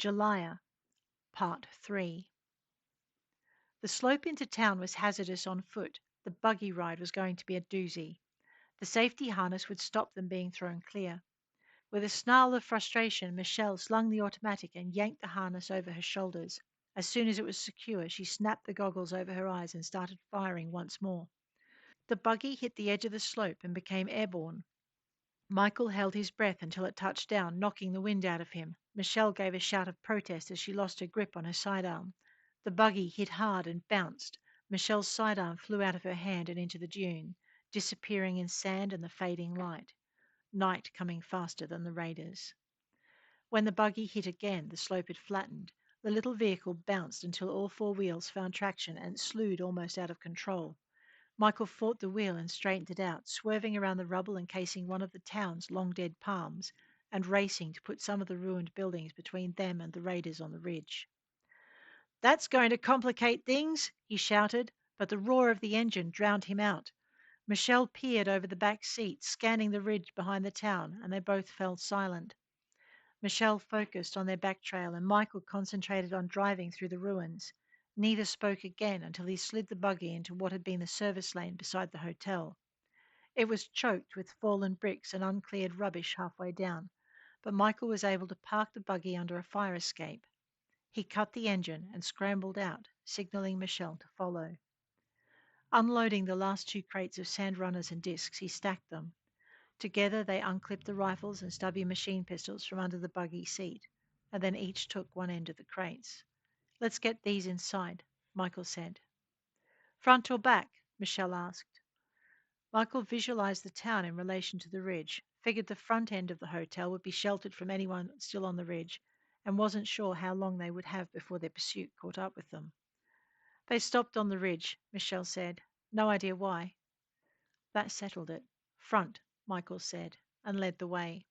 Jalaya, Part 3. The slope into town was hazardous on foot. The buggy ride was going to be a doozy. The safety harness would stop them being thrown clear. With a snarl of frustration, Michelle slung the automatic and yanked the harness over her shoulders. As soon as it was secure, she snapped the goggles over her eyes and started firing once more. The buggy hit the edge of the slope and became airborne. Michael held his breath until it touched down, knocking the wind out of him. Michelle gave a shout of protest as she lost her grip on her sidearm. The buggy hit hard and bounced. Michelle's sidearm flew out of her hand and into the dune, disappearing in sand and the fading light. Night coming faster than the raiders. When the buggy hit again, the slope had flattened. The little vehicle bounced until all four wheels found traction and it slewed almost out of control. Michael fought the wheel and straightened it out, swerving around the rubble and casing one of the town's long-dead palms, and racing to put some of the ruined buildings between them and the raiders on the ridge. "That's going to complicate things," he shouted, but the roar of the engine drowned him out. Michelle peered over the back seat, scanning the ridge behind the town, and they both fell silent. Michelle focused on their back trail, and Michael concentrated on driving through the ruins. Neither spoke again until he slid the buggy into what had been the service lane beside the hotel. It was choked with fallen bricks and uncleared rubbish halfway down, but Michael was able to park the buggy under a fire escape. He cut the engine and scrambled out, signaling Michelle to follow. Unloading the last two crates of sand runners and discs, he stacked them. Together they unclipped the rifles and stubby machine pistols from under the buggy seat, and then each took one end of the crates. "Let's get these inside," Michael said. "Front or back?" Michelle asked. Michael visualized the town in relation to the ridge, figured the front end of the hotel would be sheltered from anyone still on the ridge, and wasn't sure how long they would have before their pursuit caught up with them. "They stopped on the ridge," Michelle said. "No idea why." That settled it. "Front," Michael said, and led the way.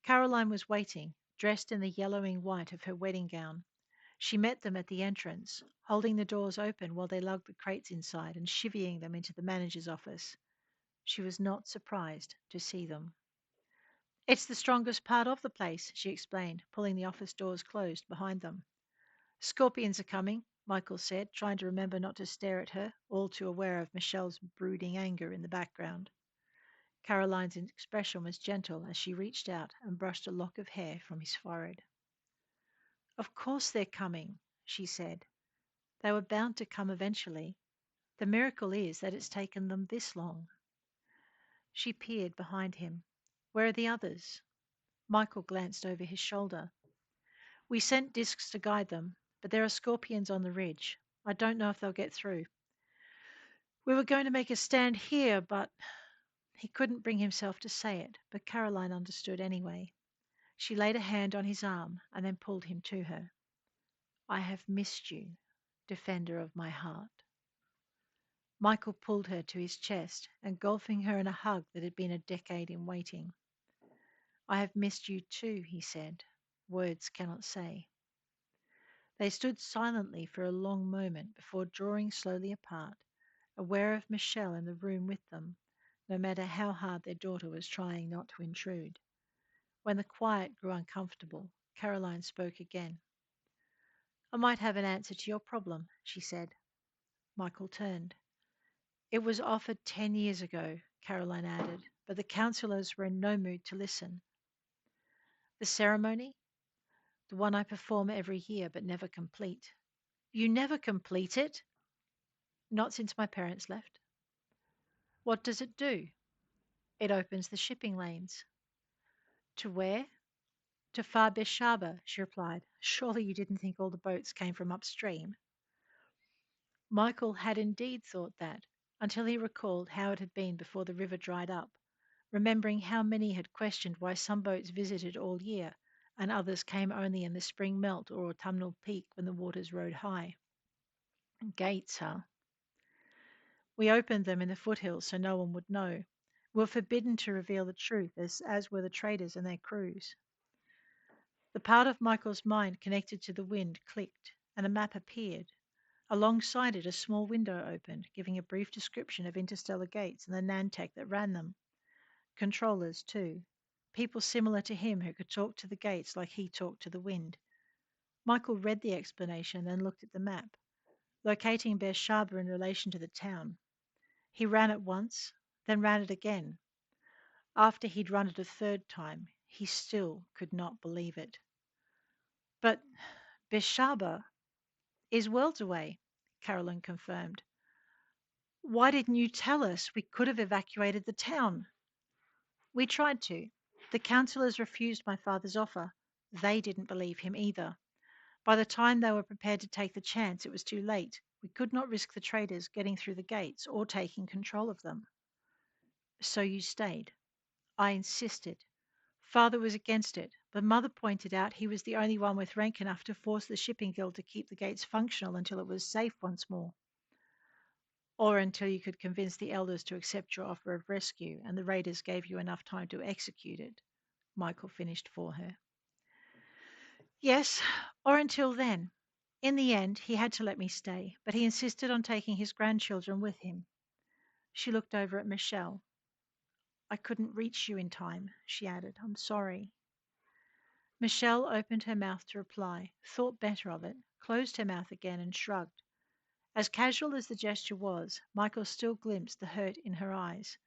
Caroline was waiting, dressed in the yellowing white of her wedding gown. She met them at the entrance, holding the doors open while they lugged the crates inside and chivying them into the manager's office. She was not surprised to see them. "It's the strongest part of the place," she explained, pulling the office doors closed behind them. "Scorpions are coming," Michael said, trying to remember not to stare at her, all too aware of Michelle's brooding anger in the background. Caroline's expression was gentle as she reached out and brushed a lock of hair from his forehead. "Of course they're coming," she said. "They were bound to come eventually. The miracle is that it's taken them this long." She peered behind him. "Where are the others?" Michael glanced over his shoulder. "We sent discs to guide them, but there are scorpions on the ridge. I don't know if they'll get through. We were going to make a stand here, but—" He couldn't bring himself to say it, but Caroline understood anyway. She laid a hand on his arm and then pulled him to her. "I have missed you, defender of my heart." Michael pulled her to his chest, engulfing her in a hug that had been a decade in waiting. "I have missed you too," he said. "Words cannot say." They stood silently for a long moment before drawing slowly apart, aware of Michelle in the room with them, no matter how hard their daughter was trying not to intrude. When the quiet grew uncomfortable, Caroline spoke again. "I might have an answer to your problem," she said. Michael turned. "It was offered 10 years ago," Caroline added, "but the councillors were in no mood to listen." "The ceremony?" "The one I perform every year but never complete." "You never complete it?" "Not since my parents left." "What does it do?" "It opens the shipping lanes." "To where?" "To Far Beshaba," she replied. "Surely you didn't think all the boats came from upstream?" Michael had indeed thought that, until he recalled how it had been before the river dried up, remembering how many had questioned why some boats visited all year and others came only in the spring melt or autumnal peak when the waters rode high. Gates, huh? "We opened them in the foothills so no one would know. We were forbidden to reveal the truth, as were the traders and their crews." The part of Michael's mind connected to the wind clicked, and a map appeared. Alongside it, a small window opened, giving a brief description of interstellar gates and the Nantek that ran them. Controllers, too. people similar to him who could talk to the gates like he talked to the wind. Michael read the explanation, then looked at the map, locating Beersheba in relation to the town. He ran it once, then ran it again. After he'd run it a third time, he still could not believe it. But Beersheba is worlds away, Carolyn confirmed. Why didn't you tell us? We could have evacuated the town. We tried to. The councillors refused my father's offer. They didn't believe him either. By the time they were prepared to take the chance, it was too late. We could not risk the traders getting through the gates or taking control of them. So you stayed. I insisted. Father was against it, but Mother pointed out he was the only one with rank enough to force the shipping guild to keep the gates functional until it was safe once more, or until you could convince the elders to accept your offer of rescue and the raiders gave you enough time to execute it. Michael finished for her. Yes, or until then. In the end, he had to let me stay, but he insisted on taking his grandchildren with him. She looked over at Michelle. I couldn't reach you in time, she added. I'm sorry. Michelle opened her mouth to reply, thought better of it, closed her mouth again, and shrugged. As casual as the gesture was, Michael still glimpsed the hurt in her eyes,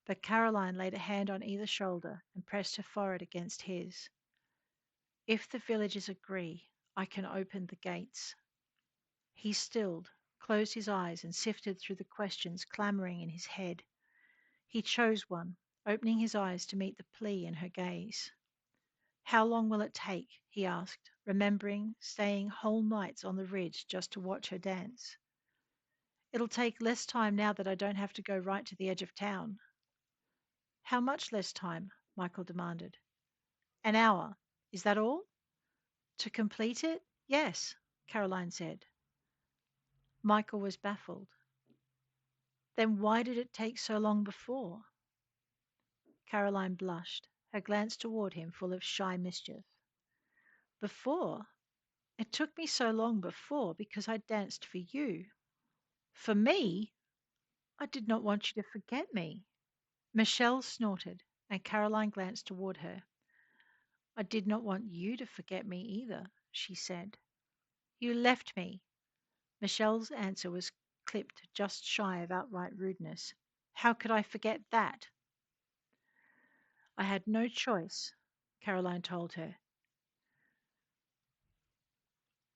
but Caroline laid a hand on either shoulder and pressed her forehead against his. If the villagers agree, I can open the gates. He stilled, closed his eyes, and sifted through the questions clamoring in his head. He chose one, opening his eyes to meet the plea in her gaze. How long will it take? He asked, remembering staying whole nights on the ridge just to watch her dance. It'll take less time now that I don't have to go right to the edge of town. How much less time? Michael demanded. An hour. Is that all? To complete it? Yes, Caroline said. Michael was baffled. Then why did it take so long before? Caroline blushed, her glance toward him full of shy mischief. Before? It took me so long before because I danced for you. For me? I did not want you to forget me. Michelle snorted, and Caroline glanced toward her. I did not want you to forget me either, she said. You left me. Michelle's answer was clipped just shy of outright rudeness. How could I forget that? I had no choice, Caroline told her,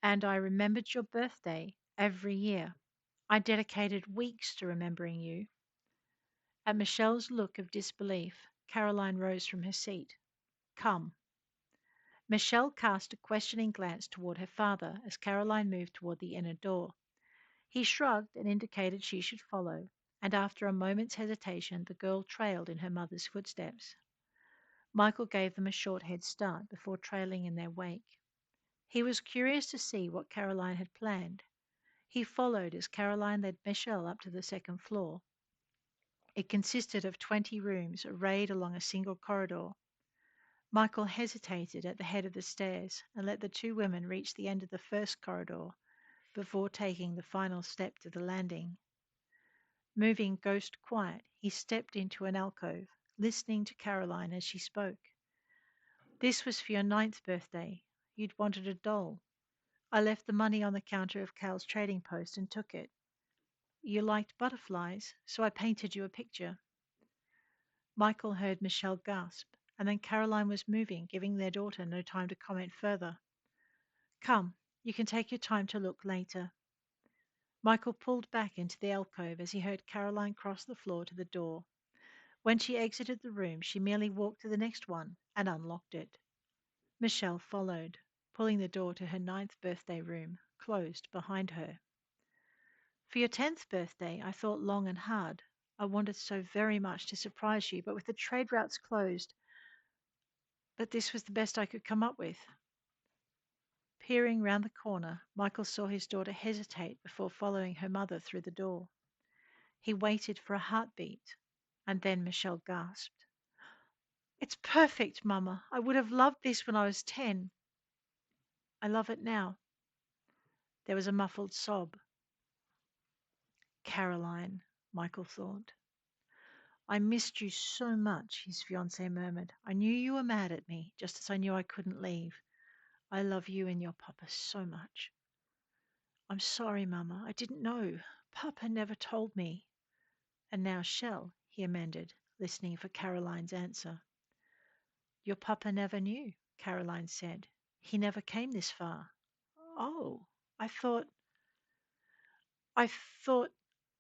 and I remembered your birthday every year. I dedicated weeks to remembering you. At Michelle's look of disbelief, Caroline rose from her seat. Come. Michelle cast a questioning glance toward her father as Caroline moved toward the inner door. He shrugged and indicated she should follow, and after a moment's hesitation, the girl trailed in her mother's footsteps. Michael gave them a short head start before trailing in their wake. He was curious to see what Caroline had planned. He followed as Caroline led Michelle up to the second floor. It consisted of 20 rooms arrayed along a single corridor. Michael hesitated at the head of the stairs and let the two women reach the end of the first corridor before taking the final step to the landing. Moving ghost quiet, he stepped into an alcove, listening to Caroline as she spoke. This was for your 9th birthday. You'd wanted a doll. I left the money on the counter of Cal's trading post and took it. You liked butterflies, so I painted you a picture. Michael heard Michelle gasp, and then Caroline was moving, giving their daughter no time to comment further. Come, you can take your time to look later. Michael pulled back into the alcove as he heard Caroline cross the floor to the door. When she exited the room, she merely walked to the next one and unlocked it. Michelle followed, pulling the door to her 9th birthday room, closed behind her. For your 10th birthday, I thought long and hard. I wanted so very much to surprise you, but with the trade routes closed, but this was the best I could come up with. Peering round the corner, Michael saw his daughter hesitate before following her mother through the door. He waited for a heartbeat, and then Michelle gasped. It's perfect, Mama. I would have loved this when I was 10. I love it now. There was a muffled sob. Caroline, Michael thought. I missed you so much, his fiancée murmured. I knew you were mad at me, just as I knew I couldn't leave. I love you and your papa so much. I'm sorry, Mama. I didn't know. Papa never told me. And now, Shell, he amended, listening for Caroline's answer. Your papa never knew, Caroline said. He never came this far. Oh, I thought, I thought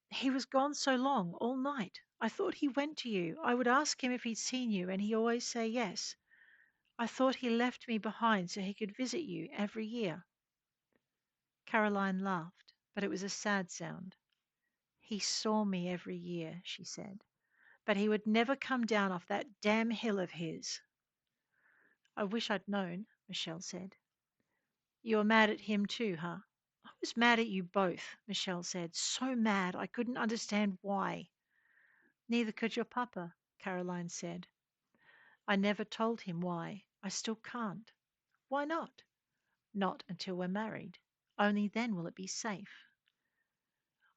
he was gone so long, all night. I thought he went to you. I would ask him if he'd seen you, and he always say yes. I thought he left me behind so he could visit you every year. Caroline laughed, but it was a sad sound. He saw me every year, she said, but he would never come down off that damn hill of his. I wish I'd known, Michelle said. You were mad at him too, huh? I was mad at you both, Michelle said. So mad I couldn't understand why. Neither could your papa, Caroline said. I never told him why. I still can't. Why not? Not until we're married. Only then will it be safe.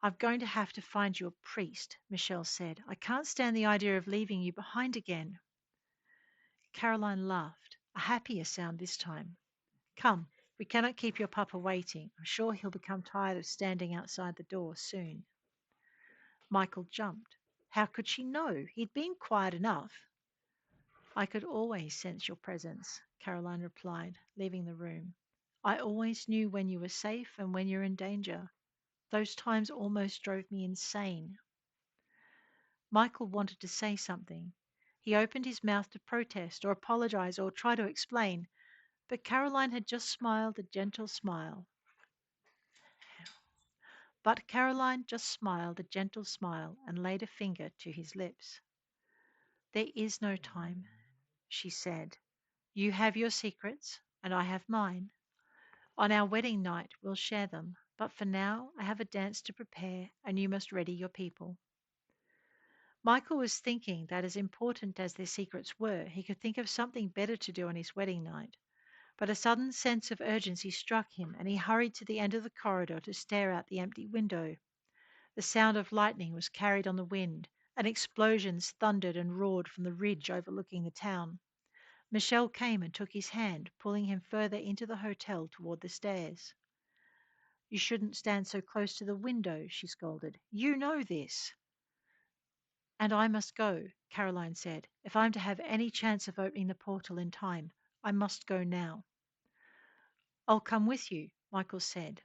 I'm going to have to find you a priest, Michelle said. I can't stand the idea of leaving you behind again. Caroline laughed, a happier sound this time. Come, we cannot keep your papa waiting. I'm sure he'll become tired of standing outside the door soon. Michael jumped. How could she know? He'd been quiet enough. I could always sense your presence, Caroline replied, leaving the room. I always knew when you were safe and when you're in danger. Those times almost drove me insane. Michael wanted to say something. He opened his mouth to protest or apologize or try to explain, but Caroline had just smiled a gentle smile. But Caroline just smiled a gentle smile and laid a finger to his lips. There is no time, she said. You have your secrets, and I have mine. On our wedding night, we'll share them. But for now, I have a dance to prepare, and you must ready your people. Michael was thinking that as important as their secrets were, he could think of something better to do on his wedding night. But a sudden sense of urgency struck him, and he hurried to the end of the corridor to stare out the empty window. The sound of lightning was carried on the wind, and explosions thundered and roared from the ridge overlooking the town. Michelle came and took his hand, pulling him further into the hotel toward the stairs. You shouldn't stand so close to the window, she scolded. You know this. And I must go, Caroline said. If I'm to have any chance of opening the portal in time, I must go now. I'll come with you, Michael said.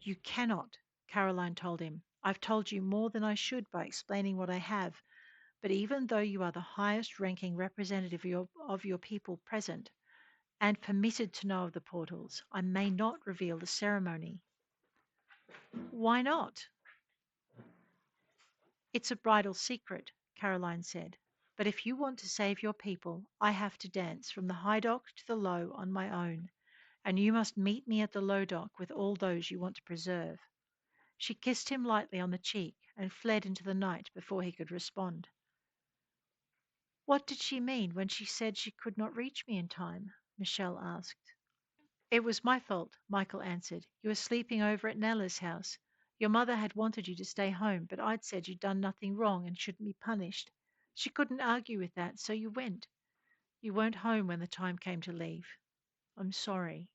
You cannot, Caroline told him. I've told you more than I should by explaining what I have, but even though you are the highest ranking representative of your people present and permitted to know of the portals, I may not reveal the ceremony. Why not? It's a bridal secret, Caroline said. But if you want to save your people, I have to dance from the high dock to the low on my own, and you must meet me at the low dock with all those you want to preserve. She kissed him lightly on the cheek and fled into the night before he could respond. What did she mean when she said she could not reach me in time? Michelle asked. It was my fault, Michael answered. You were sleeping over at Nella's house. Your mother had wanted you to stay home, but I'd said you'd done nothing wrong and shouldn't be punished. She couldn't argue with that, so you went. You weren't home when the time came to leave. I'm sorry.